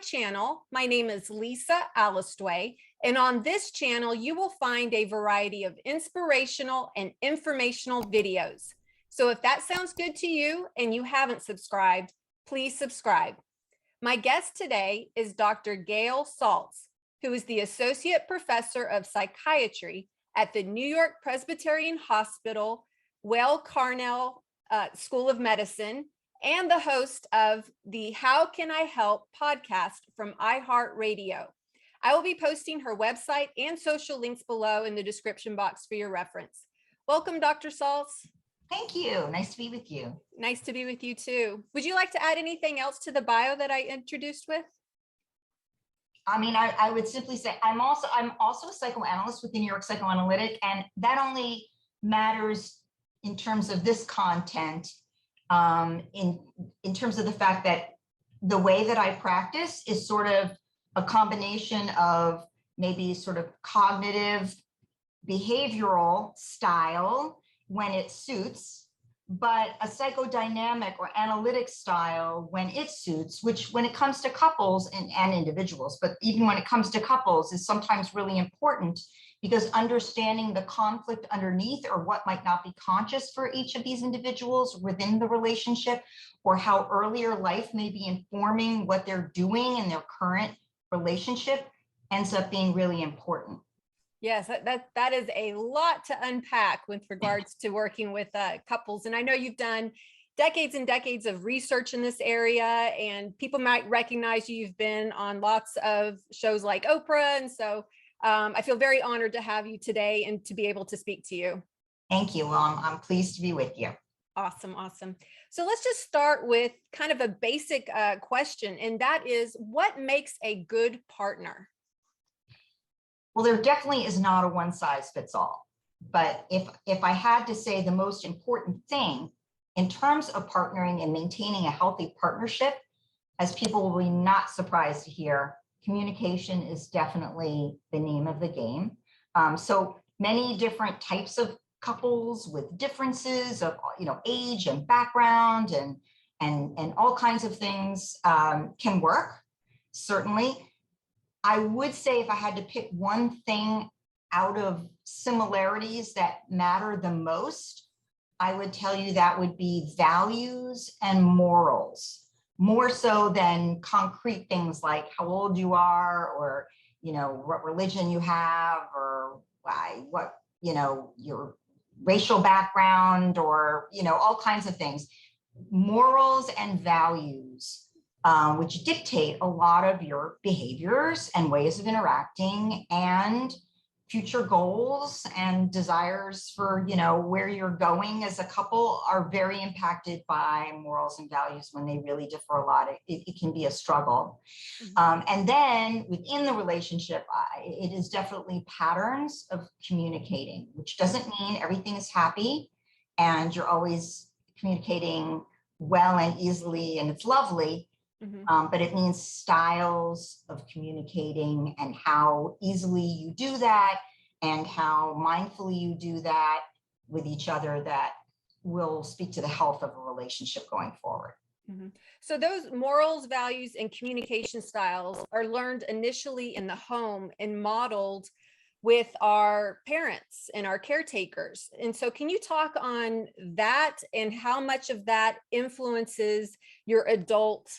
channel. My name is Lisa Alistway, and on this channel, you will find a variety of inspirational and informational videos. So if that sounds good to you and you haven't subscribed, please subscribe. My guest today is Dr. Gail Saltz, who is the Associate Professor of Psychiatry at the New York Presbyterian Hospital, Weill-Cornell School of Medicine, and the host of the How Can I Help podcast from iHeartRadio. I will be posting her website and social links below in the description box for your reference. Welcome, Dr. Saltz. Thank you. Nice to be with you. Nice to be with you too. Would you like to add anything else to the bio that I introduced with? I would simply say I'm also a psychoanalyst with the New York Psychoanalytic, and that only matters in terms of this content, in terms of the fact that the way that I practice is sort of a combination of maybe sort of cognitive behavioral style when it suits, but a psychodynamic or analytic style when it suits, which when it comes to couples and individuals, but even when it comes to couples is sometimes really important, because understanding the conflict underneath or what might not be conscious for each of these individuals within the relationship, or how earlier life may be informing what they're doing in their current relationship, ends up being really important. Yes, that is a lot to unpack with regards to working with couples. And I know you've done decades and decades of research in this area, and people might recognize you. You've been on lots of shows like Oprah. And so I feel very honored to have you today and to be able to speak to you. Thank you. Well, I'm pleased to be with you. Awesome. Awesome. So let's just start with kind of a basic question, and that is, what makes a good partner? Well, there definitely is not a one size fits all. But if I had to say the most important thing in terms of partnering and maintaining a healthy partnership, as people will be not surprised to hear, communication is definitely the name of the game. So many different types of couples with differences of age and background and all kinds of things can work, certainly. I would say if I had to pick one thing out of similarities that matter the most, I would tell you that would be values and morals, more so than concrete things like how old you are, or what religion you have, or what your racial background, or all kinds of things. Morals and values, which dictate a lot of your behaviors and ways of interacting, and future goals and desires for, where you're going as a couple, are very impacted by morals and values. When they really differ a lot, it can be a struggle. Mm-hmm. And then within the relationship, it is definitely patterns of communicating, which doesn't mean everything is happy and you're always communicating well and easily and it's lovely. Mm-hmm. But it means styles of communicating and how easily you do that and how mindfully you do that with each other that will speak to the health of a relationship going forward. Mm-hmm. So those morals, values, and communication styles are learned initially in the home and modeled with our parents and our caretakers. And so can you talk on that and how much of that influences your adult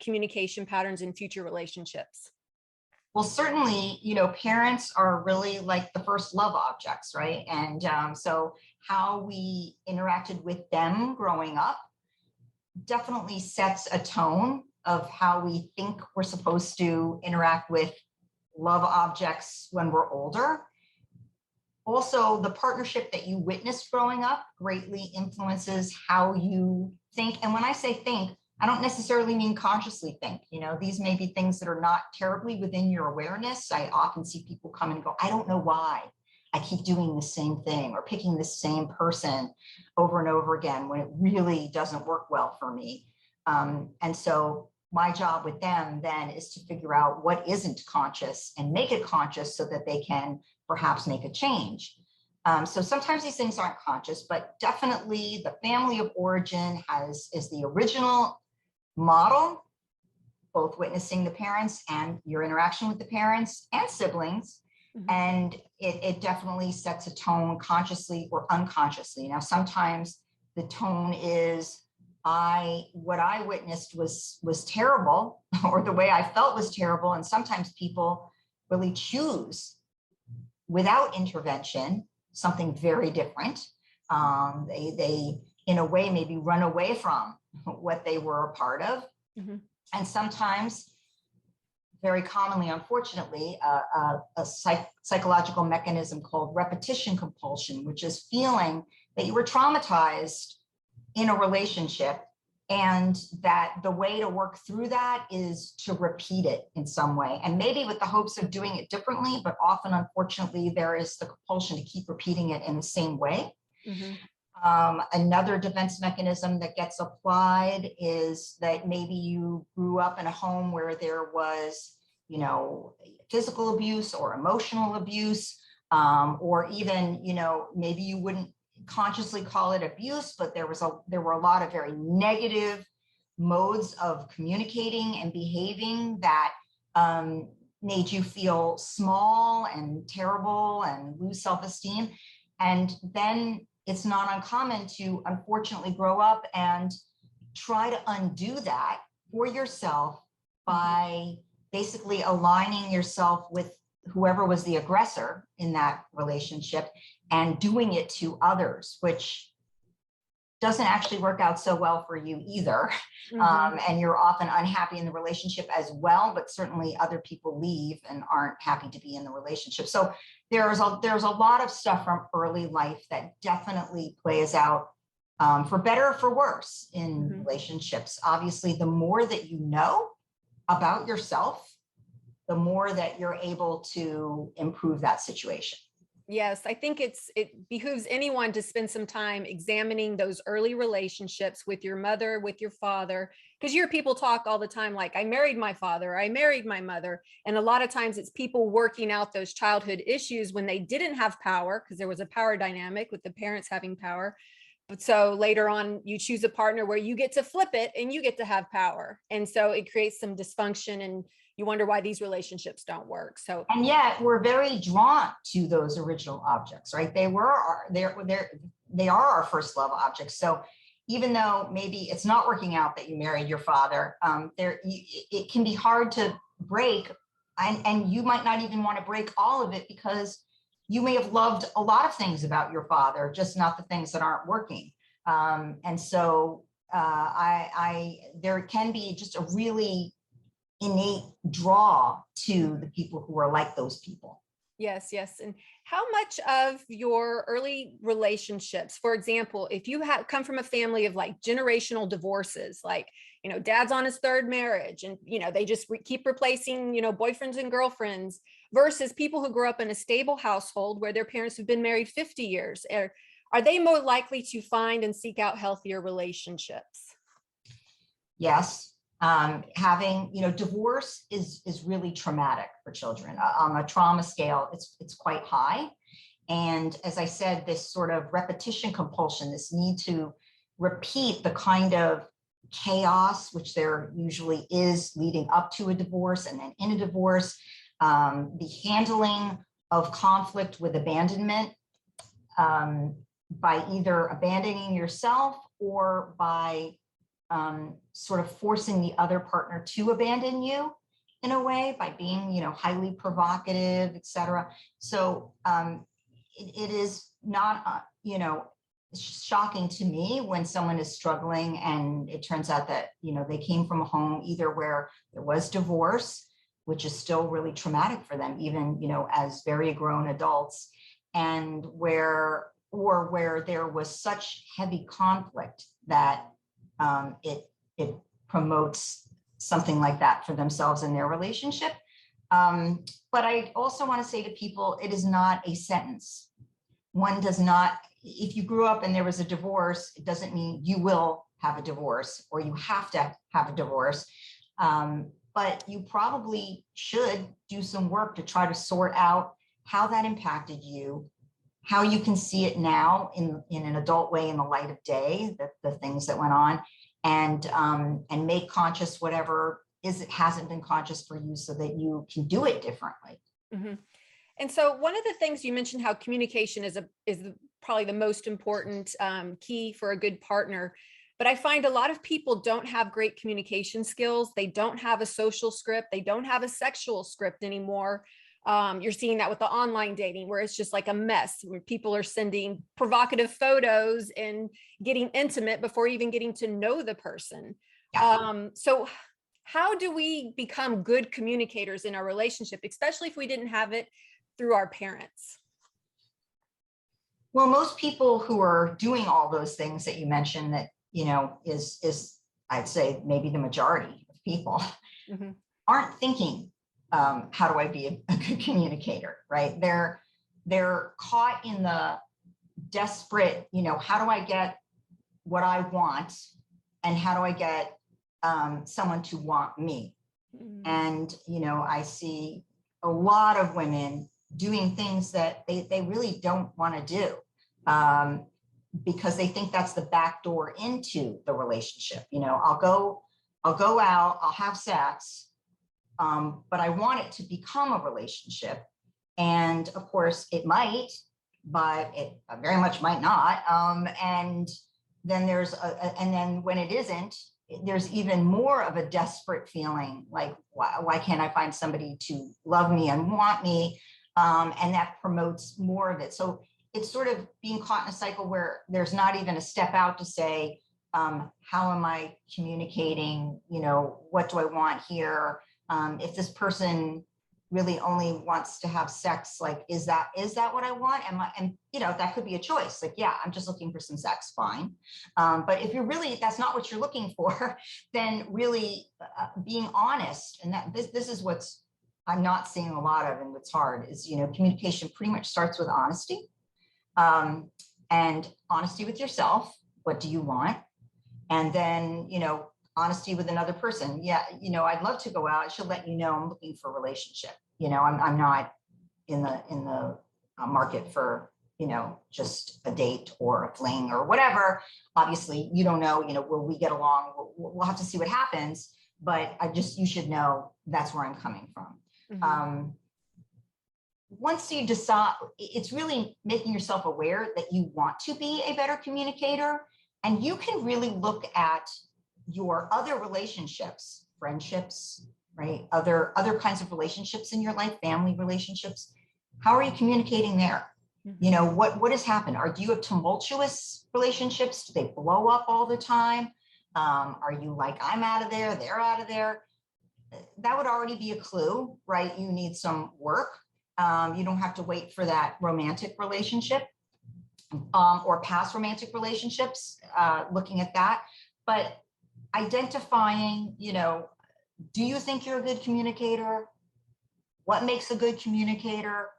communication patterns in future relationships? Well, certainly, parents are really like the first love objects, right? And so how we interacted with them growing up definitely sets a tone of how we think we're supposed to interact with love objects when we're older. Also, the partnership that you witnessed growing up greatly influences how you think. And when I say think, I don't necessarily mean consciously think. These may be things that are not terribly within your awareness. I often see people come and go, I don't know why I keep doing the same thing or picking the same person over and over again when it really doesn't work well for me. And so my job with them then is to figure out what isn't conscious and make it conscious so that they can perhaps make a change. So sometimes these things aren't conscious, but definitely the family of origin is the original model. both witnessing the parents and your interaction with the parents and siblings. Mhm. And it definitely sets a tone consciously or unconsciously. Now, sometimes the tone is, what I witnessed was terrible, or the way I felt was terrible. And sometimes people really choose, without intervention, something very different. They in a way maybe run away from what they were a part of. Mhm. And sometimes, very commonly, unfortunately, a psychological mechanism called repetition compulsion, which is feeling that you were traumatized in a relationship, and that the way to work through that is to repeat it in some way, and maybe with the hopes of doing it differently, but often, unfortunately, there is the compulsion to keep repeating it in the same way. Mhm. Another defense mechanism that gets applied is that maybe you grew up in a home where there was, physical abuse or emotional abuse, or even, maybe you wouldn't consciously call it abuse, but there were a lot of very negative modes of communicating and behaving that made you feel small and terrible and lose self-esteem. And then it's not uncommon to unfortunately grow up and try to undo that for yourself by basically aligning yourself with whoever was the aggressor in that relationship and doing it to others, which doesn't actually work out so well for you either. Mhm. And you're often unhappy in the relationship as well, but certainly other people leave and aren't happy to be in the relationship. So there's a lot of stuff from early life that definitely plays out for better or for worse in Mhm. relationships. Obviously, the more that you know about yourself, the more that you're able to improve that situation. Yes, I think it behooves anyone to spend some time examining those early relationships with your mother, with your father, because you hear people talk all the time like, I married my father, I married my mother. And a lot of times it's people working out those childhood issues when they didn't have power, because there was a power dynamic with the parents having power. But so later on, you choose a partner where you get to flip it and you get to have power. And so it creates some dysfunction, and you wonder why these relationships don't work. So And yet we're very drawn to those original objects, right? They are our first love objects. So even though maybe it's not working out that you married your father, it can be hard to break, and you might not even want to break all of it, because you may have loved a lot of things about your father, just not the things that aren't working. And so there can be just a really innate draw to the people who are like those people. yes, yes. And how much of your early relationships, for example, if you have come from a family of like generational divorces, like, dad's on his third marriage and, they just keep replacing, boyfriends and girlfriends, versus people who grew up in a stable household where their parents have been married 50 years, are they more likely to find and seek out healthier relationships? Yes. Having, divorce is really traumatic for children. On a trauma scale, it's quite high. And as I said, this sort of repetition compulsion, this need to repeat the kind of chaos, which there usually is leading up to a divorce and then in a divorce, the handling of conflict with abandonment, by either abandoning yourself or by sort of forcing the other partner to abandon you in a way, by being, highly provocative, etc. So it is not, shocking to me when someone is struggling and it turns out that, they came from a home either where there was divorce, which is still really traumatic for them, even, as very grown adults, and where there was such heavy conflict that it promotes something like that for themselves in their relationship. But I also want to say to people, it is not a sentence. One does not, if you grew up and there was a divorce, it doesn't mean you will have a divorce or you have to have a divorce. But you probably should do some work to try to sort out how that impacted you, how you can see it now in an adult way, in the light of day, the things that went on, and make conscious whatever it hasn't been conscious for you so that you can do it differently. Mhm. And so one of the things you mentioned, how communication is probably the most important key for a good partner. But I find a lot of people don't have great communication skills. They don't have a social script. They don't have a sexual script anymore. You're seeing that with the online dating, where it's just like a mess, where people are sending provocative photos and getting intimate before even getting to know the person. Yeah. So how do we become good communicators in our relationship, especially if we didn't have it through our parents? Well, most people who are doing all those things that you mentioned, that, is I'd say maybe the majority of people, Mm-hmm. aren't thinking, how do I be a good communicator, right? They're caught in the desperate, how do I get what I want, and how do I get someone to want me? Mm-hmm. And, I see a lot of women doing things that they really don't want to do, because they think that's the back door into the relationship. I'll go out, I'll have sex, but I want it to become a relationship. And of course it might, but it very much might not. And then and then when it isn't, there's even more of a desperate feeling, like, why can't I find somebody to love me and want me? And that promotes more of it. So it's sort of being caught in a cycle where there's not even a step out to say, how am I communicating? What do I want here? If this person really only wants to have sex, like, is that what I want? And that could be a choice. Like, yeah, I'm just looking for some sex, fine. But if that's not what you're looking for, then really being honest, and that this is what's I'm not seeing a lot of, and what's hard is, communication pretty much starts with honesty, and honesty with yourself. What do you want? And then, honesty with another person. Yeah, I'd love to go out. I should let you know I'm looking for a relationship. I'm not in the market for, just a date or a fling or whatever. Obviously, you don't know, will we get along? We'll have to see what happens. But you should know that's where I'm coming from. Mm-hmm. Once you decide, it's really making yourself aware that you want to be a better communicator, and you can really look at your other relationships, friendships, right? Other kinds of relationships in your life, family relationships. How are you communicating there? Mm-hmm. What has happened? Do you have tumultuous relationships? Do they blow up all the time? Are you like, I'm out of there, they're out of there? That would already be a clue, right? You need some work. You don't have to wait for that romantic relationship, or past romantic relationships, looking at that. But identifying, do you think you're a good communicator? What makes a good communicator?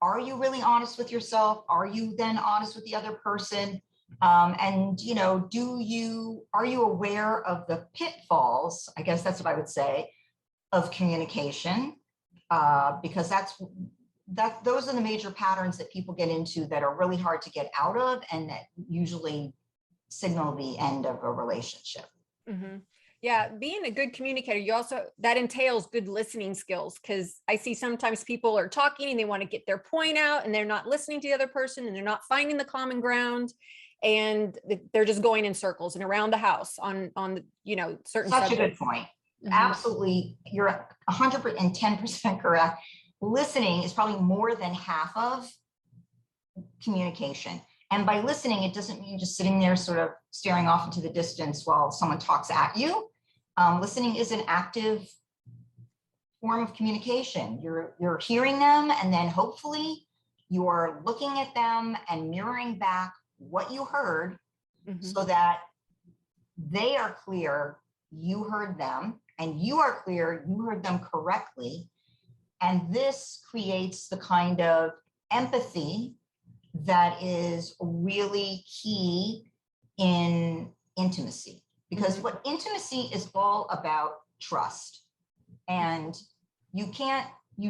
Are you really honest with yourself? Are you then honest with the other person? And, are you aware of the pitfalls? I guess that's what I would say, of communication, because those are the major patterns that people get into that are really hard to get out of, and that usually signal the end of a relationship. Mm-hmm. Yeah, being a good communicator, that entails good listening skills, because I see sometimes people are talking and they want to get their point out, and they're not listening to the other person, and they're not finding the common ground, and they're just going in circles and around the house on certain Such subjects. a good point. Mm-hmm. Absolutely, you're 110% correct. Listening is probably more than half of communication. And by listening, it doesn't mean just sitting there sort of staring off into the distance while someone talks at you. Listening is an active form of communication. You're hearing them, and then hopefully you're looking at them and mirroring back what you heard, Mm-hmm. so that they are clear you heard them, and you are clear you heard them correctly. And this creates the kind of empathy that is really key in intimacy, because Mm-hmm. what intimacy is all about, trust. And you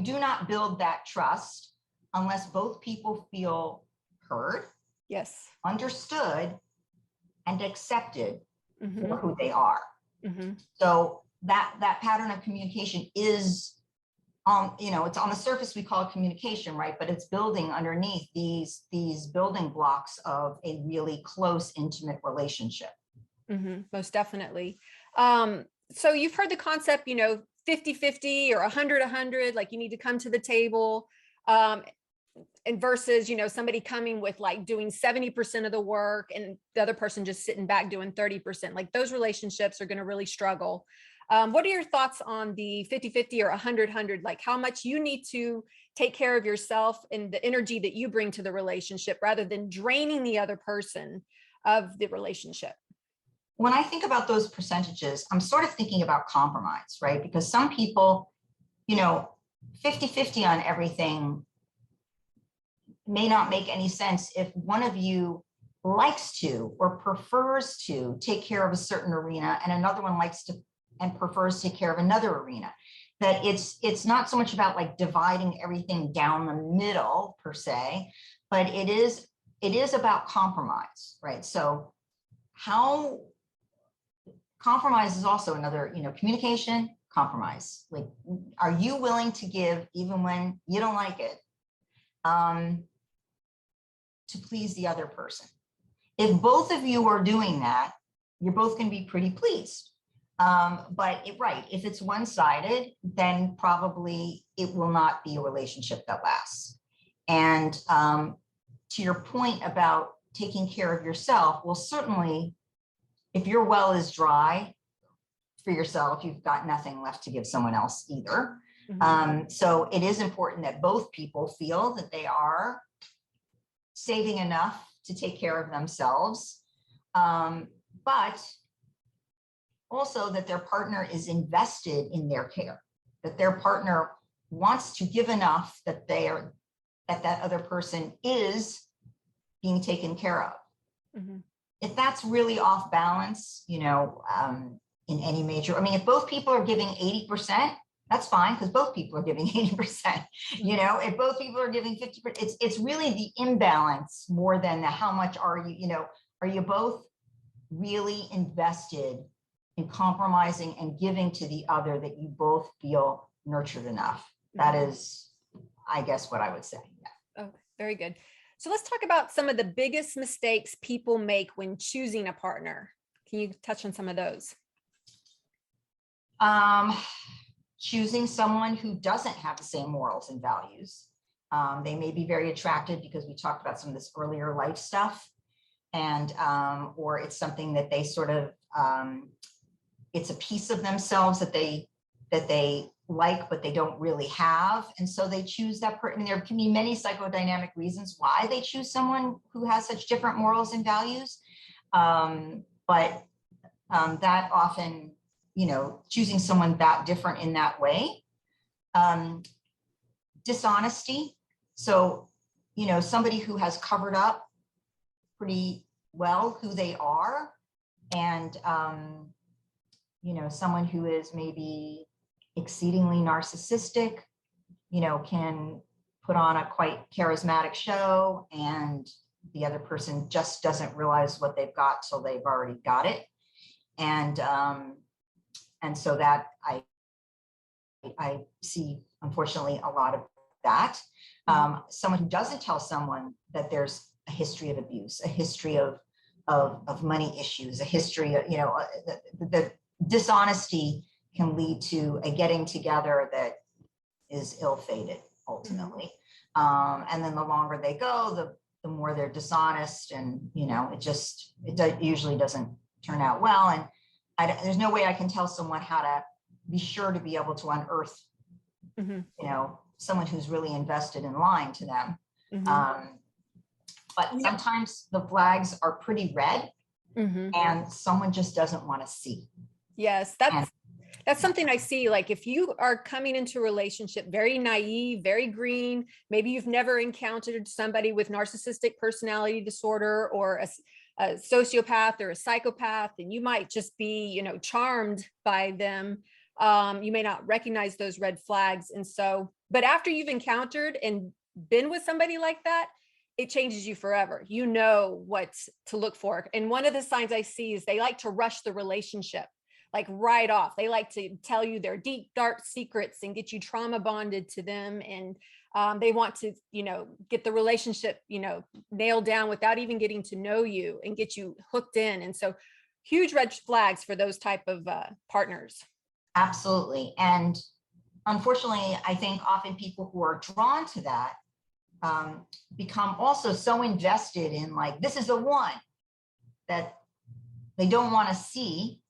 do not build that trust unless both people feel heard, Yes. understood, and accepted Mm-hmm. for who they are. Mm-hmm. So that pattern of communication is, it's on the surface, we call it communication, right? But it's building underneath these building blocks of a really close, intimate relationship. Most definitely. So you've heard the concept, 50-50 or 100-100, like you need to come to the table. And versus, somebody coming with like doing 70% of the work and the other person just sitting back doing 30%. Like those relationships are going to really struggle. What are your thoughts on the 50-50 or 100-100? Like how much you need to take care of yourself and the energy that you bring to the relationship rather than draining the other person of the relationship? When I think about those percentages, I'm sort of thinking about compromise, right? Because some people, 50-50 on everything may not make any sense if one of you likes to or prefers to take care of a certain arena and another one likes to and prefers to take care of another arena. That it's not so much about like dividing everything down the middle per se, but it is about compromise, right? So how compromise is also another, communication, compromise. Like, are you willing to give even when you don't like it, to please the other person? If both of you are doing that, you're both going to be pretty pleased. But if it's one-sided, then probably it will not be a relationship that lasts. And to your point about taking care of yourself, well, certainly, if your well is dry for yourself, you've got nothing left to give someone else either. So it is important that both people feel that they are saving enough to take care of themselves, but also that their partner is invested in their care, that their partner wants to give enough that that other person is being taken care of. If that's really off balance, in any major, if both people are giving 80%, that's fine, because both people are giving 80%. If both people are giving 50%, it's really the imbalance more than the how much are you both really invested in compromising and giving to the other that you both feel nurtured enough. That is, I guess, what I would say. Yeah. Oh, very good. So let's talk about some of the biggest mistakes people make when choosing a partner. Can you touch on some of those? Choosing someone who doesn't have the same morals and values. They may be very attracted because we talked about some of this earlier life stuff, and or it's something that they sort of, it's a piece of themselves that they like, but they don't really have. And so they choose that person. There can be many psychodynamic reasons why they choose someone who has such different morals and values. But that often, choosing someone that different in that way. Dishonesty. So, somebody who has covered up pretty well who they are, and, someone who is maybe exceedingly narcissistic, can put on a quite charismatic show, and the other person just doesn't realize what they've got till they've already got it. And so that I see, unfortunately, a lot of that. Someone who doesn't tell someone that there's a history of abuse, a history of money issues, a history of, the dishonesty can lead to a getting together that is ill-fated ultimately. And then the longer they go, the more they're dishonest, and it usually doesn't turn out well. And there's no way I can tell someone how to be sure to be able to unearth, someone who's really invested in lying to them. But sometimes the flags are pretty red, and someone just doesn't want to see. Yes, that's something I see. Like if you are coming into a relationship very naive, very green, maybe you've never encountered somebody with narcissistic personality disorder or a sociopath or a psychopath, and you might just be, charmed by them. You may not recognize those red flags. And so, but after you've encountered and been with somebody like that, it changes you forever. You know what to look for. And one of the signs I see is they like to rush the relationship. like right off. They like to tell you their deep, dark secrets and get you trauma bonded to them. And they want to, get the relationship, nailed down without even getting to know you and get you hooked in. And so huge red flags for those type of partners. Absolutely. And unfortunately, I think often people who are drawn to that become also so invested in like, this is the one, that they don't want to see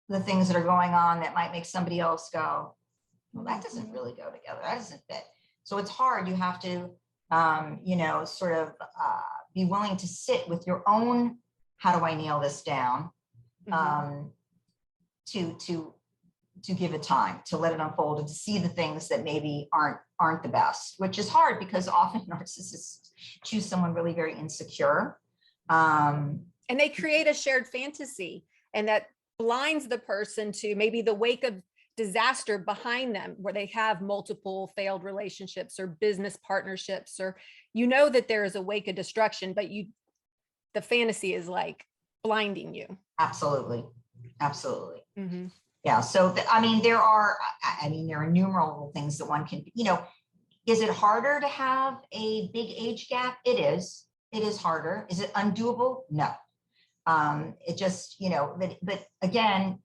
the things that are going on that might make somebody else go, well, that doesn't really go together. That doesn't fit. So it's hard. You have to, sort of be willing to sit with your own, how do I nail this down? To give it time, to let it unfold, and to see the things that maybe aren't the best, which is hard because often narcissists choose someone really very insecure. And they create a shared fantasy, and that blinds the person to maybe the wake of disaster behind them, where they have multiple failed relationships or business partnerships, or that there is a wake of destruction, but the fantasy is like blinding you. Absolutely. Mm-hmm. Yeah. So, there are innumerable things that one can, is it harder to have a big age gap? It is harder. Is it undoable? No. It just, but again,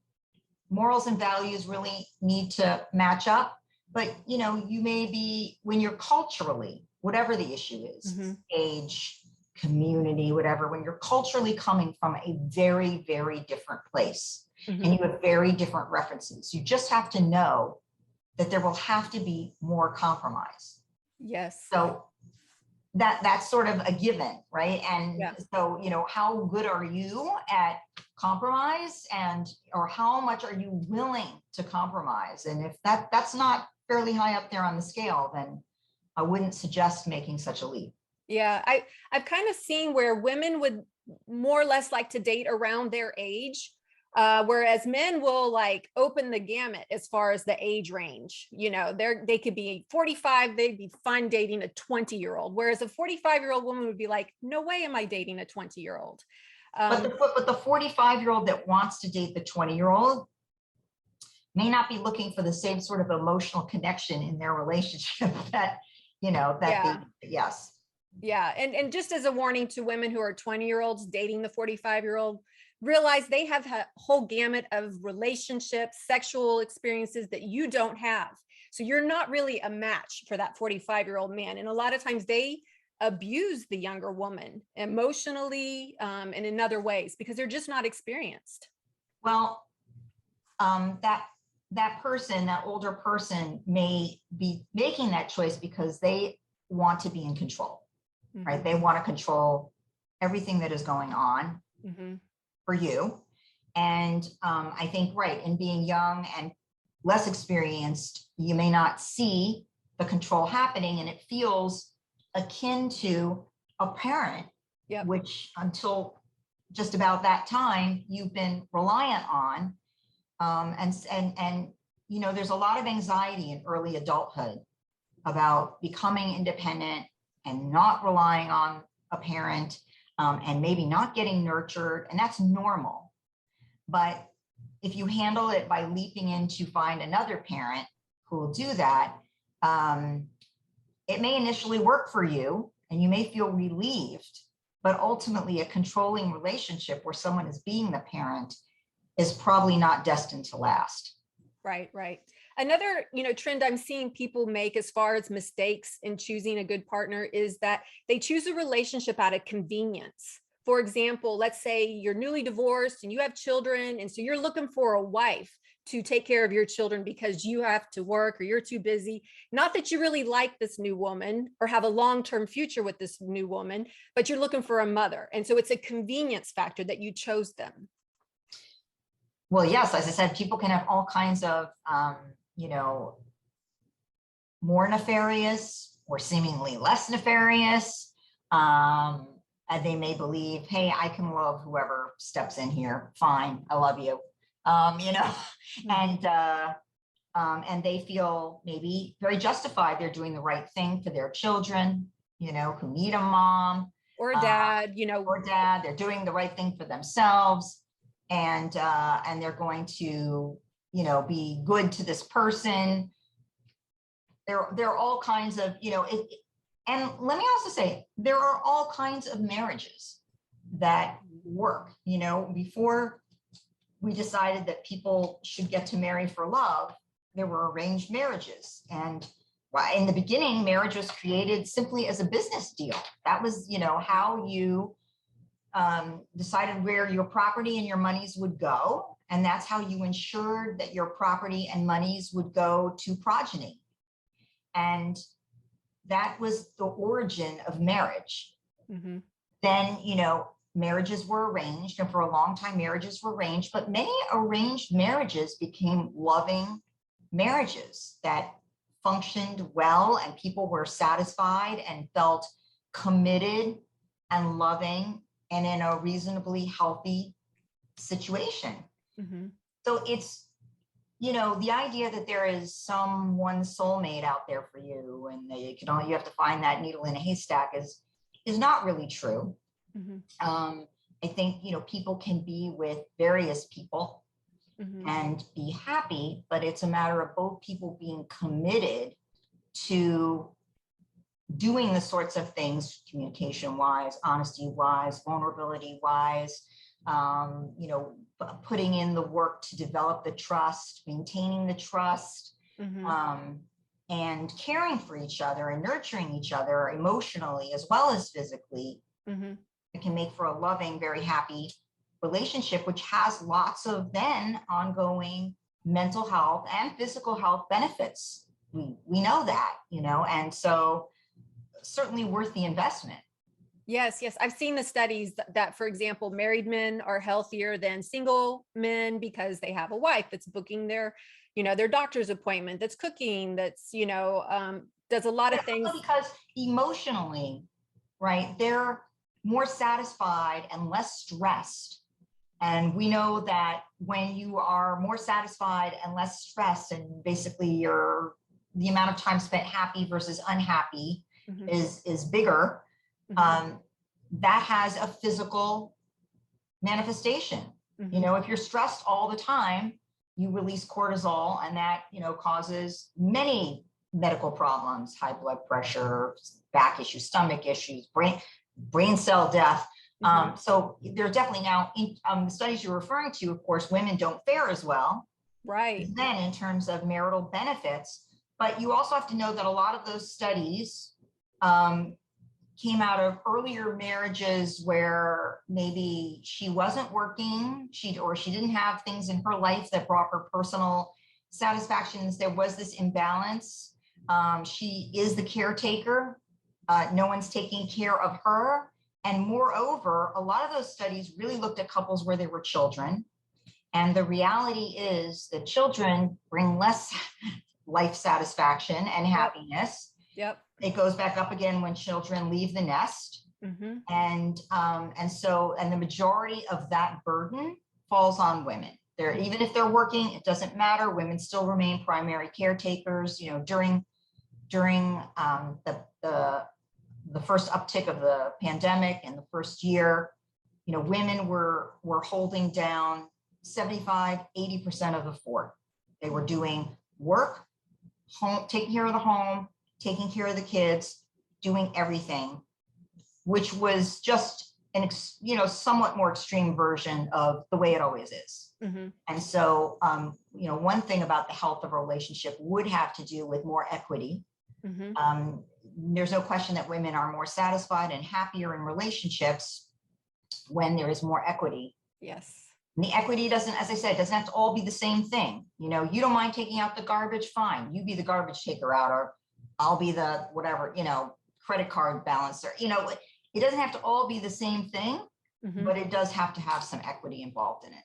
morals and values really need to match up. But, you may be, when you're culturally, whatever the issue is, age, community, whatever, when you're culturally coming from a very, very different place, and you have very different references, you just have to know that there will have to be more compromise. Yes. So that's sort of a given, right? And so, how good are you at compromise, or how much are you willing to compromise? And if that's not fairly high up there on the scale, then I wouldn't suggest making such a leap. Yeah, I've kind of seen where women would more or less like to date around their age, whereas men will like open the gamut as far as the age range. They could be 45, they'd be fine dating a 20-year-old, whereas a 45-year-old woman would be like, no way am I dating a 20-year-old. But the 45-year-old that wants to date the 20-year-old may not be looking for the same sort of emotional connection in their relationship yes. Yeah. And just as a warning to women who are 20-year-olds dating the 45-year-old, realize they have a whole gamut of relationships, sexual experiences that you don't have. So you're not really a match for that 45-year-old man. And a lot of times they abuse the younger woman emotionally and in other ways because they're just not experienced. Well, that person, that older person, may be making that choice because they want to be in control. Right? They want to control everything that is going on for you. And I think, right, in being young and less experienced, you may not see the control happening, and it feels akin to a parent, which until just about that time, you've been reliant on. And there's a lot of anxiety in early adulthood about becoming independent and not relying on a parent, and maybe not getting nurtured, and that's normal. But if you handle it by leaping in to find another parent who will do that, it may initially work for you, and you may feel relieved, but ultimately a controlling relationship where someone is being the parent is probably not destined to last. Right. Another, trend I'm seeing people make as far as mistakes in choosing a good partner is that they choose a relationship out of convenience. For example, let's say you're newly divorced and you have children, and so you're looking for a wife to take care of your children because you have to work or you're too busy. Not that you really like this new woman or have a long-term future with this new woman, but you're looking for a mother. And so it's a convenience factor that you chose them. Well, yes, as I said, people can have all kinds of, more nefarious or seemingly less nefarious. And they may believe, hey, I can love whoever steps in here. Fine, I love you. And they feel maybe very justified. They're doing the right thing for their children, who need a mom or a dad, or dad. They're doing the right thing for themselves. and they're going to, be good to this person. There are all kinds of, and let me also say, there are all kinds of marriages that work. Before we decided that people should get to marry for love, there were arranged marriages. And in the beginning, marriage was created simply as a business deal. That was, how you decided where your property and your monies would go. And that's how you ensured that your property and monies would go to progeny. And that was the origin of marriage. Mm-hmm. Then, marriages were arranged, and for a long time, marriages were arranged, but many arranged marriages became loving marriages that functioned well, and people were satisfied and felt committed and loving and in a reasonably healthy situation. Mm-hmm. So it's, the idea that there is one soulmate out there for you, and you have to find that needle in a haystack is not really true. Mm-hmm. I think, people can be with various people mm-hmm. and be happy, but it's a matter of both people being committed to doing the sorts of things, communication wise, honesty wise, vulnerability wise, putting in the work to develop the trust, maintaining the trust, mm-hmm. And caring for each other and nurturing each other emotionally as well as physically. Mm-hmm. It can make for a loving, very happy relationship, which has lots of then ongoing mental health and physical health benefits. We know that, and so certainly worth the investment. Yes. I've seen the studies that, for example, married men are healthier than single men because they have a wife that's booking their doctor's appointment, that's cooking, that's, does a lot of things. Because emotionally, right, they're more satisfied and less stressed. And we know that when you are more satisfied and less stressed, and basically the amount of time spent happy versus unhappy mm-hmm. is bigger, mm-hmm. That has a physical manifestation. Mm-hmm. If you're stressed all the time, you release cortisol, and that, causes many medical problems, high blood pressure, back issues, stomach issues, brain cell death. Mm-hmm. So there are definitely now, the studies you're referring to, of course, women don't fare as well. Right. Then in terms of marital benefits, but you also have to know that a lot of those studies came out of earlier marriages where maybe she wasn't working, she didn't have things in her life that brought her personal satisfactions. There was this imbalance. She is the caretaker. No one's taking care of her. And moreover, a lot of those studies really looked at couples where there were children. And the reality is that children bring less life satisfaction and happiness. Yep. It goes back up again when children leave the nest. Mm-hmm. And the majority of that burden falls on women. Even if they're working, it doesn't matter. Women still remain primary caretakers. During the first uptick of the pandemic in the first year, women were holding down 75-80% of the fort. They were doing work, home, taking care of the home, taking care of the kids, doing everything, which was just somewhat more extreme version of the way it always is. Mm-hmm. And so, one thing about the health of a relationship would have to do with more equity. Mm-hmm. There's no question that women are more satisfied and happier in relationships when there is more equity. Yes. And the equity doesn't, as I said, doesn't have to all be the same thing. You don't mind taking out the garbage, fine. You be the garbage taker out, or I'll be the whatever, credit card balancer. It doesn't have to all be the same thing, mm-hmm. but it does have to have some equity involved in it.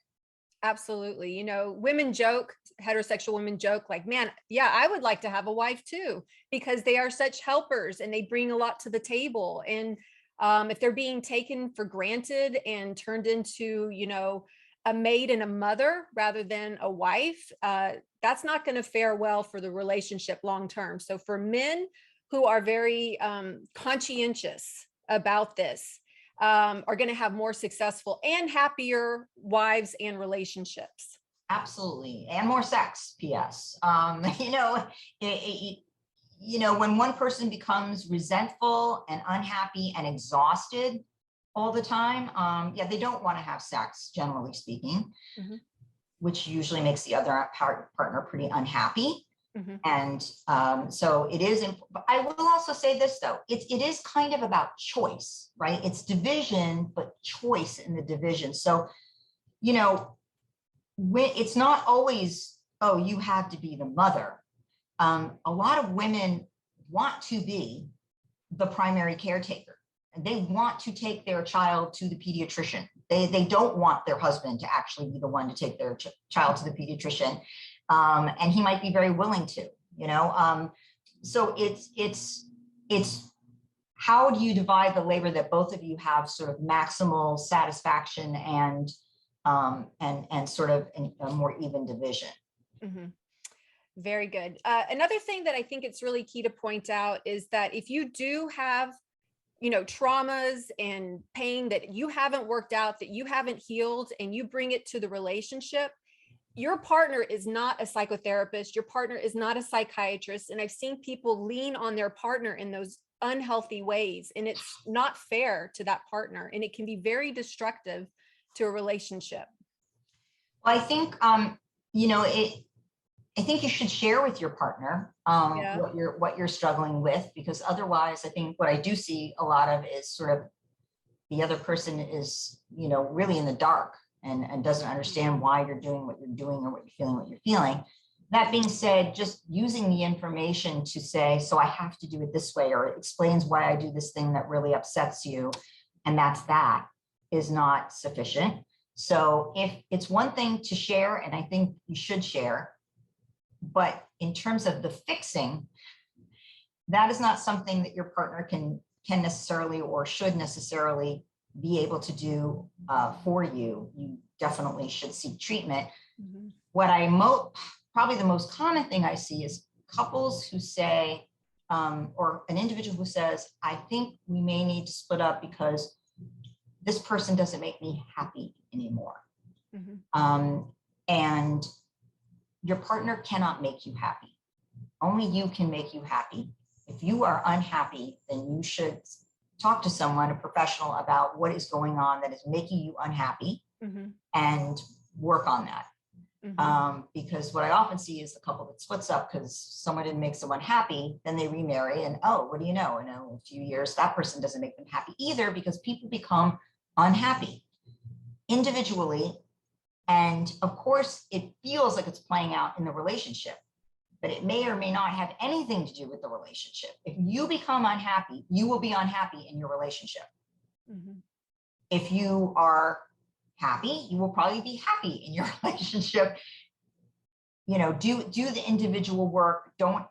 Absolutely. Women joke, heterosexual women joke like, man, yeah, I would like to have a wife too, because they are such helpers and they bring a lot to the table. And if they're being taken for granted and turned into, a maid and a mother rather than a wife, that's not going to fare well for the relationship long term. So for men who are very conscientious about this, are going to have more successful and happier wives and relationships. Absolutely. And more sex, P.S. When one person becomes resentful and unhappy and exhausted all the time, they don't want to have sex, generally speaking, which usually makes the other partner pretty unhappy. And so it is, but I will also say this though, it is kind of about choice, right? It's division, but choice in the division. So, it's not always, oh, you have to be the mother. A lot of women want to be the primary caretaker. They want to take their child to the pediatrician. They don't want their husband to actually be the one to take their child to the pediatrician. And he might be very willing to, so it's how do you divide the labor that both of you have sort of maximal satisfaction and sort of a more even division. Very good. Another thing that I think it's really key to point out is that if you do have, traumas and pain that you haven't worked out, that you haven't healed, and you bring it to the relationship, your partner is not a psychotherapist. Your partner is not a psychiatrist. And I've seen people lean on their partner in those unhealthy ways, and it's not fair to that partner. And it can be very destructive to a relationship. Well, I think, I think you should share with your partner what you're struggling with, because otherwise, I think what I do see a lot of is sort of the other person is, really in the dark and doesn't understand why you're doing what you're doing or what you're feeling. That being said, just using the information to say, so I have to do it this way, or it explains why I do this thing that really upsets you, and that is not sufficient. So if it's one thing to share, and I think you should share, but in terms of the fixing, that is not something that your partner can necessarily or should necessarily be able to do for you. You definitely should seek treatment. What probably the most common thing I see is couples who say, or an individual who says, I think we may need to split up because this person doesn't make me happy anymore. And your partner cannot make you happy. Only you can make you happy. If you are unhappy, then you should talk to someone, a professional, about what is going on that is making you unhappy and work on that. Because what I often see is the couple that splits up because someone didn't make someone happy, then they remarry, and what do you know? In a few years, that person doesn't make them happy either, because people become unhappy individually. And of course, it feels like it's playing out in the relationship, but it may or may not have anything to do with the relationship. If you become unhappy, you will be unhappy in your relationship. If you are happy, you will probably be happy in your relationship. Do the individual work. Don't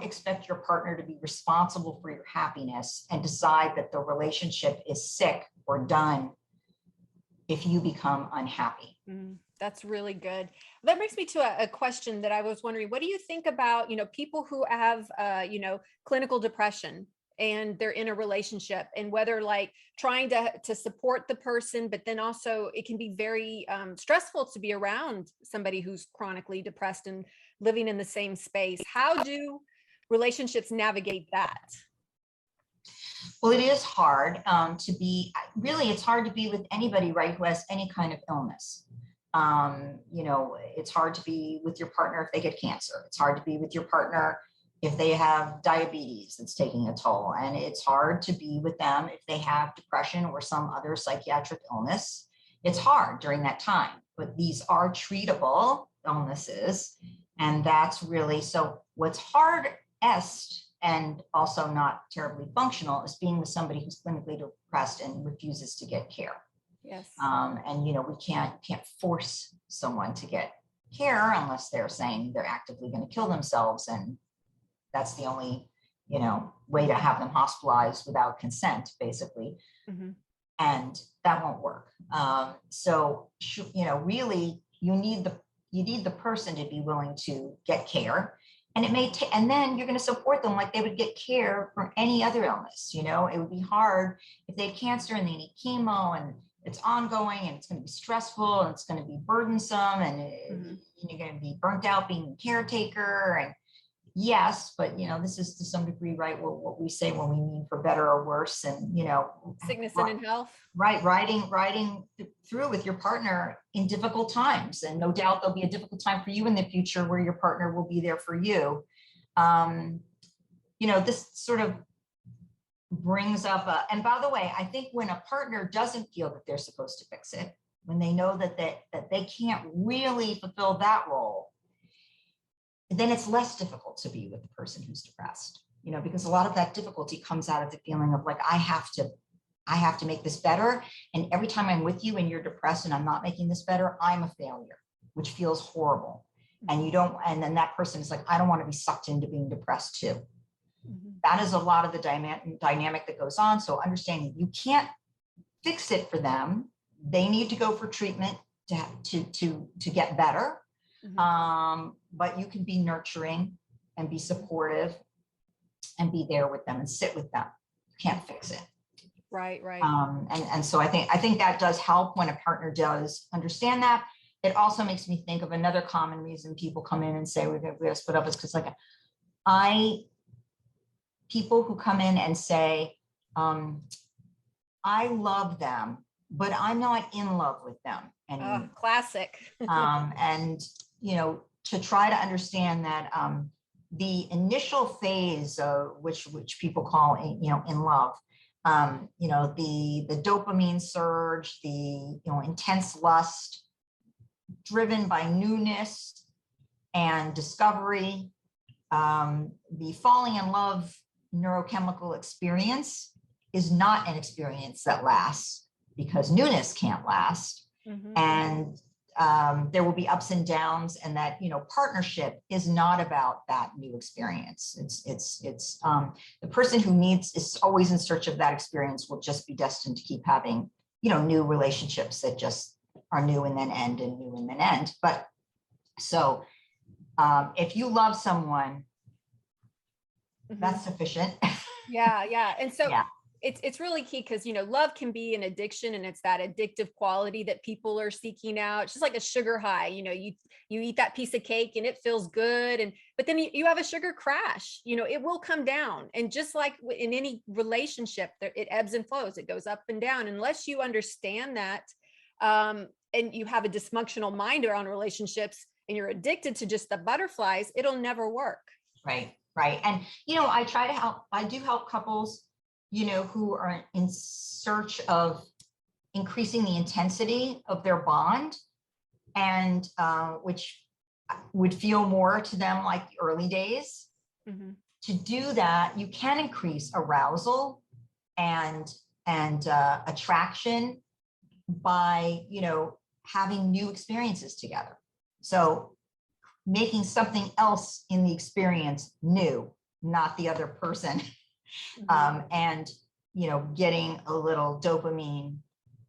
expect your partner to be responsible for your happiness and decide that the relationship is sick or done if you become unhappy. That's really good. That brings me to a question that I was wondering. What do you think about, people who have, clinical depression and they're in a relationship, and whether trying to support the person, but then also it can be very stressful to be around somebody who's chronically depressed and living in the same space. How do relationships navigate that? Well, it is hard it's hard to be with anybody, right, who has any kind of illness. It's hard to be with your partner if they get cancer. It's hard to be with your partner if they have diabetes that's taking a toll. And it's hard to be with them if they have depression or some other psychiatric illness. It's hard during that time, but these are treatable illnesses. And that's really, so what's hardest and also not terribly functional is being with somebody who's clinically depressed and refuses to get care. Yes. We can't force someone to get care unless they're saying they're actively going to kill themselves, and that's the only way to have them hospitalized without consent, basically. And that won't work. Really, you need the person to be willing to get care. And it may take, and then you're going to support them like they would get care for any other illness. You know, it would be hard if they had cancer and they need chemo and it's ongoing and it's going to be stressful and it's going to be burdensome and you're going to be burnt out being a caretaker. And yes, but you know, this is to some degree, right, what we say when we mean for better or worse, and you know, sickness and in health. Right, riding through with your partner in difficult times, and no doubt there'll be a difficult time for you in the future where your partner will be there for you. You know, this sort of brings up and by the way, I think when a partner doesn't feel that they're supposed to fix it, when they know that they can't really fulfill that role, then it's less difficult to be with the person who's depressed, you know, because a lot of that difficulty comes out of the feeling of like, I have to make this better. And every time I'm with you and you're depressed and I'm not making this better, I'm a failure, which feels horrible. And and then that person is like, I don't want to be sucked into being depressed too. That is a lot of the dynamic that goes on. So understanding you can't fix it for them. They need to go for treatment to get better. But you can be nurturing and be supportive and be there with them and sit with them. You can't fix it. Right. And so I think that does help when a partner does understand that. It also makes me think of another common reason people come in and say we're going to split up is because like people who come in and say, I love them, but I'm not in love with them anymore. Classic. And you know, to try to understand that the initial phase of which people call, you know, in love, you know, the dopamine surge, the, you know, intense lust driven by newness and discovery, the falling in love neurochemical experience is not an experience that lasts because newness can't last. And there will be ups and downs, and that, you know, partnership is not about that new experience. It's the person who is always in search of that experience will just be destined to keep having, you know, new relationships that just are new and then end and new and then end. But so if you love someone, that's sufficient. Yeah. And so yeah. it's really key because, you know, love can be an addiction, and it's that addictive quality that people are seeking out. It's just like a sugar high. You know, you eat that piece of cake and it feels good, but then you have a sugar crash. You know, it will come down, and just like in any relationship, it ebbs and flows. It goes up and down. Unless you understand that, and you have a dysfunctional mind around relationships, and you're addicted to just the butterflies, it'll never work. Right. And you know, I do help couples, you know, who are in search of increasing the intensity of their bond, and which would feel more to them like the early days. To do that, you can increase arousal and attraction by, you know, having new experiences together. So making something else in the experience new, not the other person. And, you know, getting a little dopamine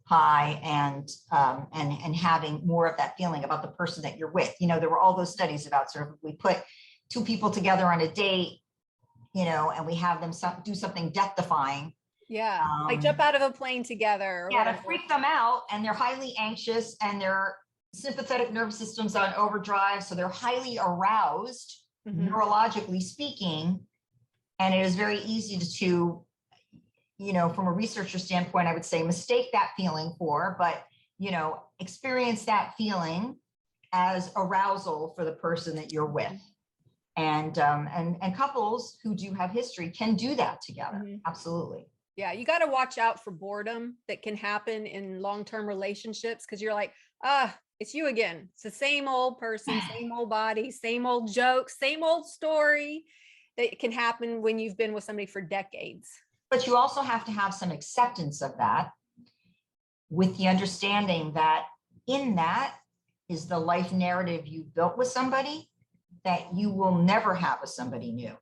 high and having more of that feeling about the person that you're with. You know, there were all those studies about sort of, we put two people together on a date, you know, and we have them do something death defying. Yeah. Like jump out of a plane together. Yeah, to freak them out, and they're highly anxious and their sympathetic nervous system's on overdrive. So they're highly aroused, neurologically speaking. And it is very easy to, you know, from a researcher standpoint, I would say mistake that feeling but, you know, experience that feeling as arousal for the person that you're with. And couples who do have history can do that together. Absolutely. Yeah. You got to watch out for boredom that can happen in long-term relationships, because you're like, it's you again. It's the same old person, same old body, same old jokes, same old story. That can happen when you've been with somebody for decades. But you also have to have some acceptance of that, with the understanding that in that is the life narrative you built with somebody that you will never have with somebody new.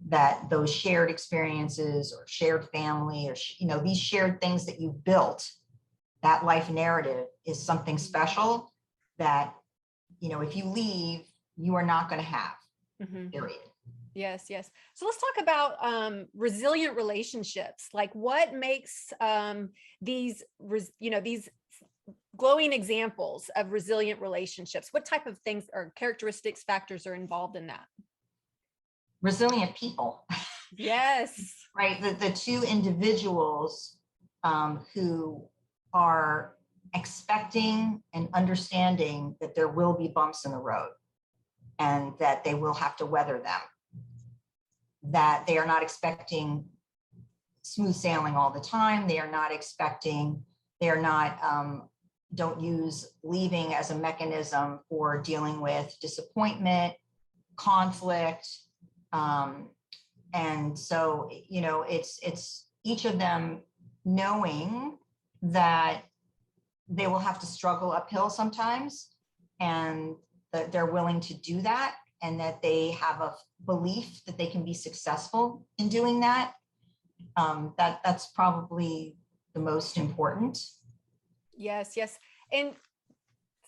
That those shared experiences or shared family or, you know, these shared things that you've built, that life narrative is something special that, you know, if you leave, you are not going to have. period. Yes, yes. So let's talk about resilient relationships. Like what makes these glowing examples of resilient relationships? What type of things or characteristics, factors are involved in that? Resilient people. Yes. Right. The two individuals who are expecting and understanding that there will be bumps in the road and that they will have to weather them, that they are not expecting smooth sailing all the time. They are not expecting, they are not, don't use leaving as a mechanism for dealing with disappointment, conflict. And so, it's each of them knowing that they will have to struggle uphill sometimes, and that they're willing to do that, and that they have a belief that they can be successful in doing that. That's probably the most important. Yes, yes. And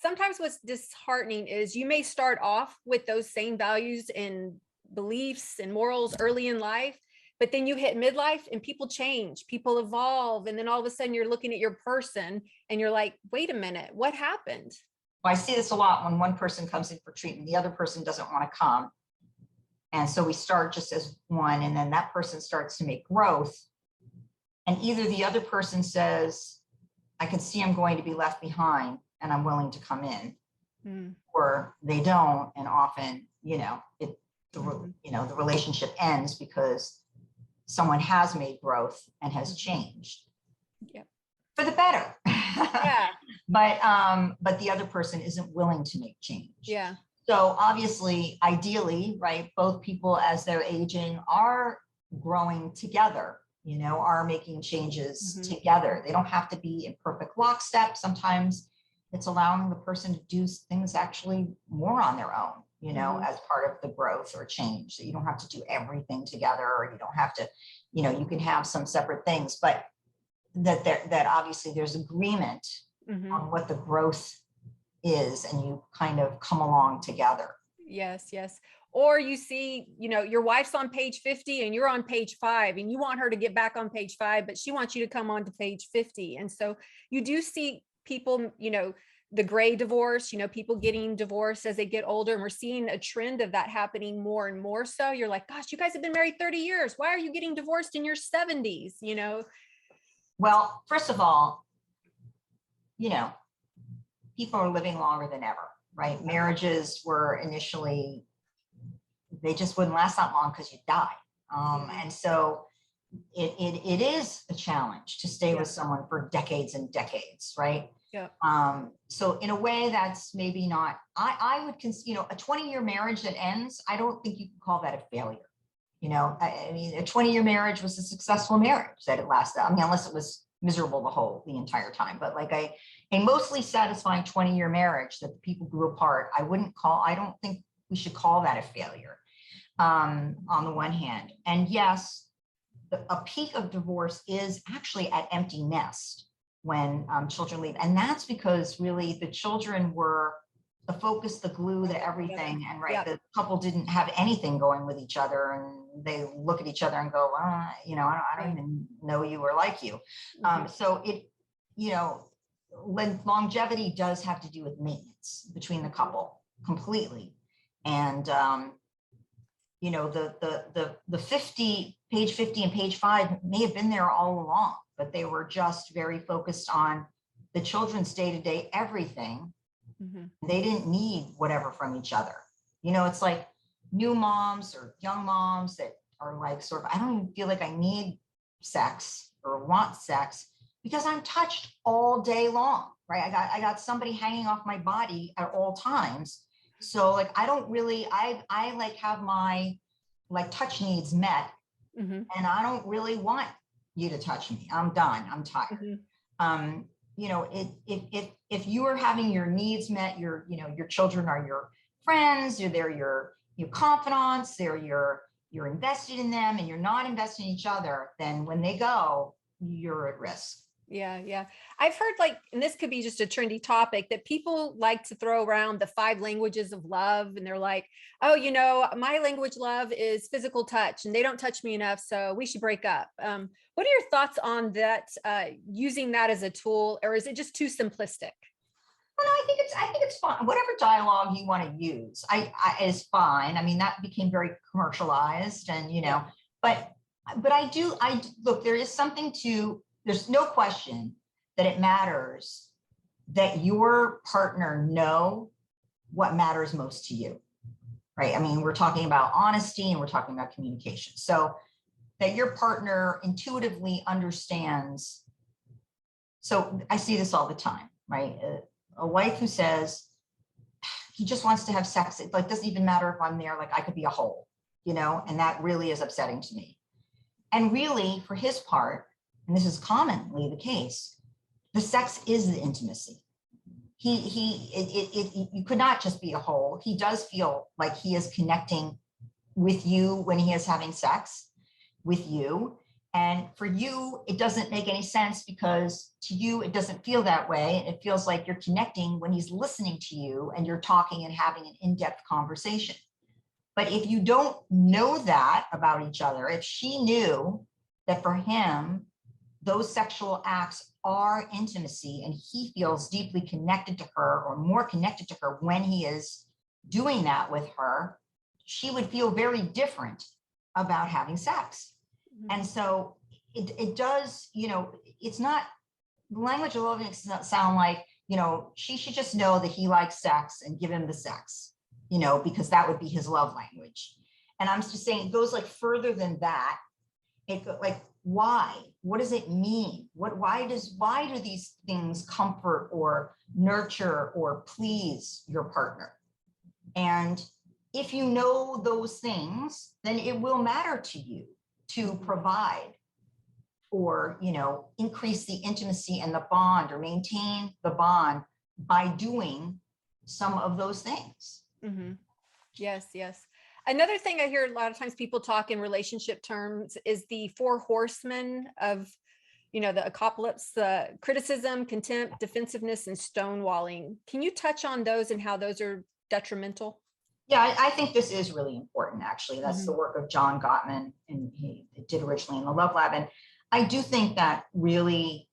sometimes what's disheartening is you may start off with those same values and beliefs and morals early in life, but then you hit midlife and people change, people evolve. And then all of a sudden you're looking at your person and you're like, wait a minute, what happened? Well, I see this a lot when one person comes in for treatment, the other person doesn't want to come. And so we start just as one, and then that person starts to make growth. And either the other person says, I can see I'm going to be left behind and I'm willing to come in, or they don't. And often, the relationship ends because someone has made growth and has changed for the better. Yeah. But the other person isn't willing to make change. Yeah. So obviously, ideally, right, both people as they're aging are growing together, are making changes together. They don't have to be in perfect lockstep. Sometimes it's allowing the person to do things actually more on their own, as part of the growth or change. So you don't have to do everything together, or you don't have to, you can have some separate things, but that obviously there's agreement on what the growth is, and you kind of come along together. Yes, yes. Or you see, your wife's on page 50 and you're on page 5, and you want her to get back on page 5, but she wants you to come on to page 50. And so you do see people, the gray divorce, people getting divorced as they get older. And we're seeing a trend of that happening more and more. So you're like, gosh, you guys have been married 30 years. Why are you getting divorced in your 70s? Well, first of all, people are living longer than ever, right? Marriages were initially, they just wouldn't last that long because you die. And so it is a challenge to stay with someone for decades and decades, right? Yeah. So in a way that's maybe not, I would consider, a 20-year marriage that ends, I don't think you can call that a failure. I mean, a 20-year marriage was a successful marriage that it lasted. I mean, unless it was miserable the entire time, but like a mostly satisfying 20-year marriage that the people grew apart, I don't think we should call that a failure, on the one hand. And yes, a peak of divorce is actually at empty nest when children leave. And that's because really the children were the focus, the glue, the everything. And the couple didn't have anything going with each other, and they look at each other and go, I don't even know you or like you. So it, when longevity does have to do with maintenance between the couple completely. And, the 50, page 50 and page 5 may have been there all along, but they were just very focused on the children's day-to-day everything. They didn't need whatever from each other. It's like new moms or young moms that are like, sort of, I don't even feel like I need sex or want sex because I'm touched all day long, right? I got somebody hanging off my body at all times. So like, I don't really, I like have my like touch needs met, and I don't really want you to touch me. I'm done. I'm tired. If you are having your needs met, your children are your friends, they're your confidants, you're invested in them, and you're not invested in each other, then when they go, you're at risk. Yeah, yeah. I've heard like, and this could be just a trendy topic, that people like to throw around the 5 languages of love. And they're like, oh, my language love is physical touch and they don't touch me enough. So we should break up. What are your thoughts on that, using that as a tool, or is it just too simplistic? Well, no, I think it's fine. Whatever dialogue you want to use, is fine. I mean, that became very commercialized, and but I look. There is something to. There's no question that it matters that your partner know what matters most to you, right? I mean, we're talking about honesty and we're talking about communication. So that your partner intuitively understands. So I see this all the time, right? A wife who says he just wants to have sex. It like doesn't even matter if I'm there. Like I could be a hole, and that really is upsetting to me. And really, for his part, and this is commonly the case, the sex is the intimacy. You could not just be a hole. He does feel like he is connecting with you when he is having sex with you. And for you, it doesn't make any sense because to you, it doesn't feel that way. It feels like you're connecting when he's listening to you and you're talking and having an in-depth conversation. But if you don't know that about each other, if she knew that for him, those sexual acts are intimacy and he feels deeply connected to her or more connected to her when he is doing that with her, she would feel very different about having sex. And so it does, it's not, the language of love does not sound like, she should just know that he likes sex and give him the sex, because that would be his love language. And I'm just saying it goes like further than that. Why? What does it mean? Why do these things comfort or nurture or please your partner? And if you know those things, then it will matter to you to provide or, increase the intimacy and the bond or maintain the bond by doing some of those things. Mm-hmm. Yes, yes. Another thing I hear a lot of times people talk in relationship terms is the 4 horsemen of, the apocalypse, criticism, contempt, defensiveness, and stonewalling. Can you touch on those and how those are detrimental? Yeah, I think this is really important, actually. That's the work of John Gottman, and he did originally in the Love Lab. And I do think that really,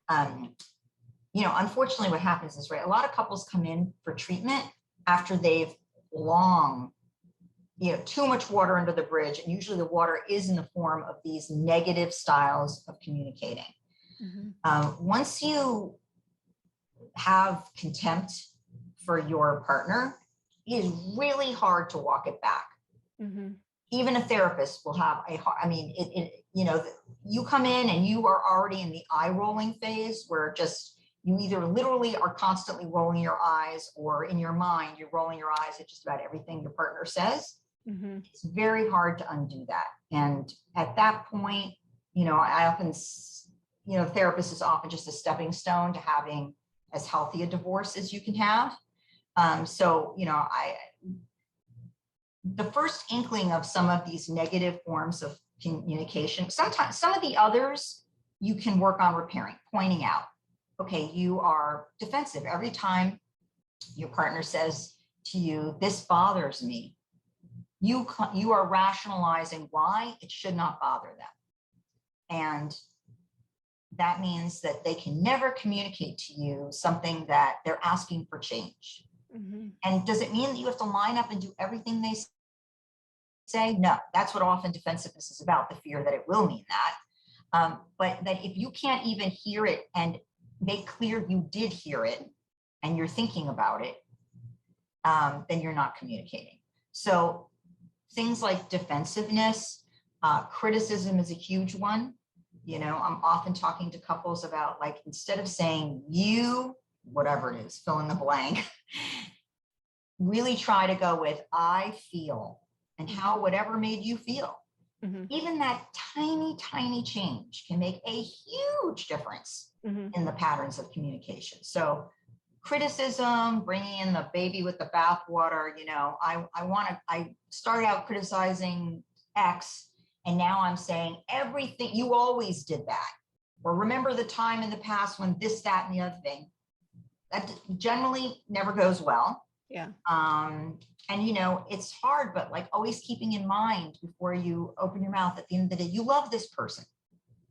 unfortunately what happens is, right, a lot of couples come in for treatment after they've long, too much water under the bridge. And usually the water is in the form of these negative styles of communicating. Once you have contempt for your partner, it is really hard to walk it back. Even a therapist will have you come in and you are already in the eye rolling phase where just you either literally are constantly rolling your eyes or in your mind, you're rolling your eyes at just about everything your partner says. It's very hard to undo that. And at that point, I often, therapist is often just a stepping stone to having as healthy a divorce as you can have. The first inkling of some of these negative forms of communication, sometimes some of the others you can work on repairing, pointing out, okay, you are defensive. Every time your partner says to you, this bothers me, you are rationalizing why it should not bother them. And that means that they can never communicate to you something that they're asking for change. And does it mean that you have to line up and do everything they say? No, that's what often defensiveness is about, the fear that it will mean that. But that if you can't even hear it and make clear you did hear it and you're thinking about it, then you're not communicating. So things like defensiveness, criticism is a huge one. I'm often talking to couples about, like, instead of saying you, whatever it is, fill in the blank, really try to go with I feel and how whatever made you feel. Even that tiny, tiny change can make a huge difference in the patterns of communication. So criticism, bringing in the baby with the bathwater, I started out criticizing X, and now I'm saying everything, you always did that. or remember the time in the past when this, that, and the other thing. That generally never goes well. Yeah. And, you know, it's hard, but like always keeping in mind before you open your mouth at the end of the day, you love this person.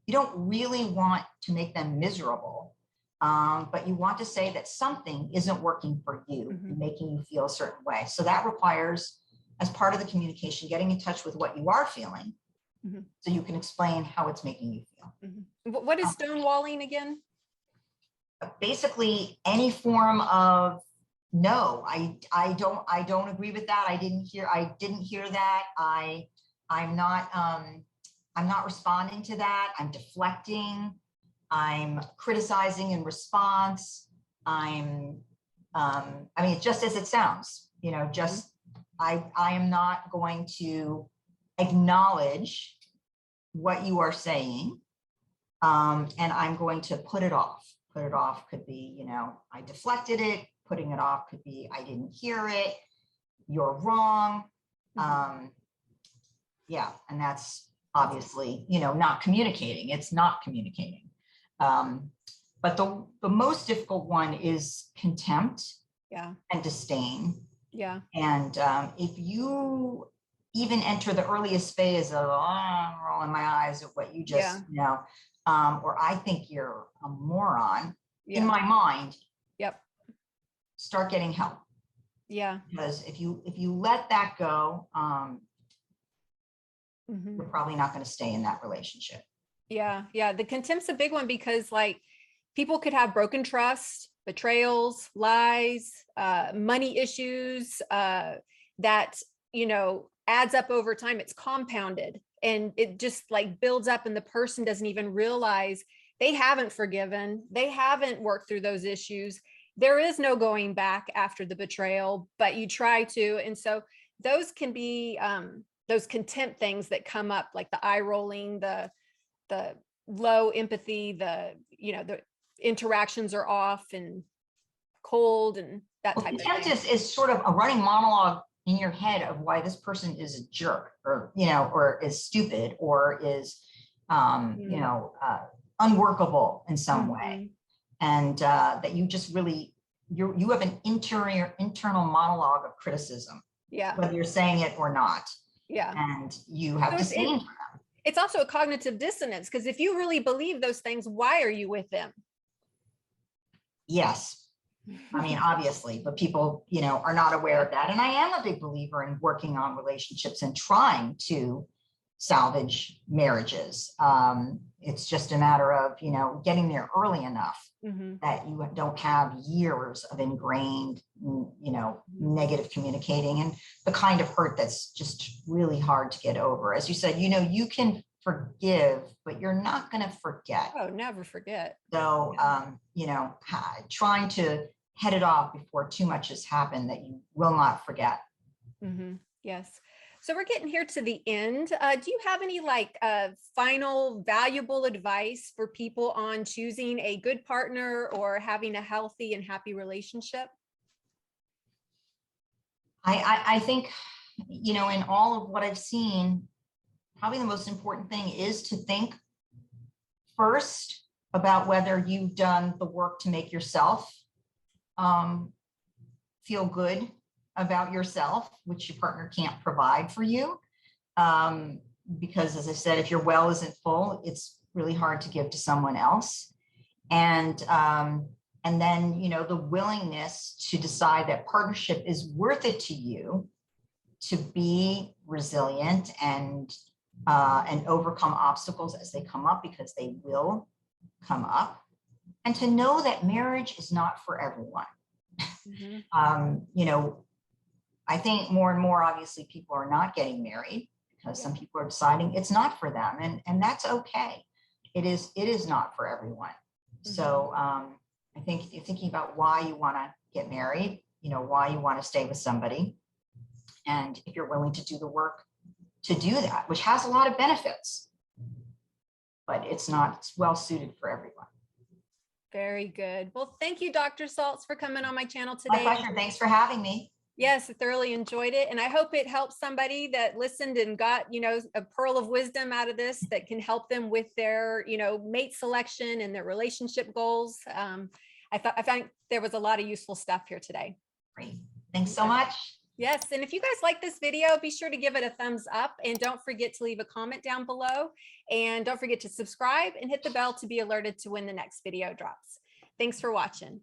You don't really want to make them miserable, but you want to say that something isn't working for you and making you feel a certain way. So that requires, as part of the communication, getting in touch with what you are feeling so you can explain how it's making you feel. What is stonewalling again? Basically, any form of no, I don't agree with that. I didn't hear that. I'm not responding to that. I'm deflecting. I'm criticizing in response. I mean, it's just as it sounds, you know, just, I am not going to acknowledge what you are saying. And I'm going to put it off. Put it off could be, you know, I deflected it. Putting it off could be, I didn't hear it. You're wrong. Yeah, and that's obviously, you know, not communicating. It's not communicating. But the most difficult one is contempt and disdain. Yeah. And if you even enter the earliest phase of, oh, I'm rolling my eyes at what you just, you know, or I think you're a moron, in my mind, start getting help. Yeah. Because if you let that go, you're probably not going to stay in that relationship. Yeah. Yeah. The contempt's a big one because like people could have broken trust, betrayals, lies, money issues, that, you know, adds up over time. It's compounded and it just like builds up and the person doesn't even realize they haven't forgiven. They haven't worked through those issues. There is no going back after the betrayal, but you try to. And so those can be those contempt things that come up, like the eye rolling, the low empathy, the, you know, the interactions are off and cold and that type of thing. Contempt is sort of a running monologue in your head of why this person is a jerk or, you know, or is stupid or is, you know, unworkable in some way. And that you just really, you have an internal monologue of criticism, whether you're saying it or not. Yeah. And you have to stand for them. It's also a cognitive dissonance because if you really believe those things, why are you with them? Yes. I mean, obviously, but people, you know, are not aware of that. And I am a big believer in working on relationships and trying to salvage marriages. It's just a matter of, you know, getting there early enough that you don't have years of ingrained, you know, negative communicating and the kind of hurt that's just really hard to get over. As you said, you know, you can forgive, but you're not going to forget. Oh, never forget. So, you know, trying to head it off before too much has happened that you will not forget. Yes. So we're getting here to the end. Do you have any like final valuable advice for people on choosing a good partner or having a healthy and happy relationship? I think, you know, in all of what I've seen, probably the most important thing is to think first about whether you've done the work to make yourself feel good about yourself, which your partner can't provide for you. Because as I said, if your well isn't full, it's really hard to give to someone else. And then, you know, the willingness to decide that partnership is worth it to you to be resilient and overcome obstacles as they come up, because they will come up, and to know that marriage is not for everyone. You know, I think more and more, obviously, people are not getting married because some people are deciding it's not for them, and that's okay. It is not for everyone. So I think if you're thinking about why you want to get married, you know, why you want to stay with somebody, and if you're willing to do the work to do that, which has a lot of benefits, but it's well suited for everyone. Very good. Well, thank you, Dr. Saltz, for coming on my channel today. My pleasure. Thanks for having me. Yes, I thoroughly enjoyed it. And I hope it helps somebody that listened and got, a pearl of wisdom out of this that can help them with their, mate selection and their relationship goals. I found there was a lot of useful stuff here today. Great. Thanks so much. Yes. And if you guys like this video, be sure to give it a thumbs up and don't forget to leave a comment down below. And don't forget to subscribe and hit the bell to be alerted to when the next video drops. Thanks for watching.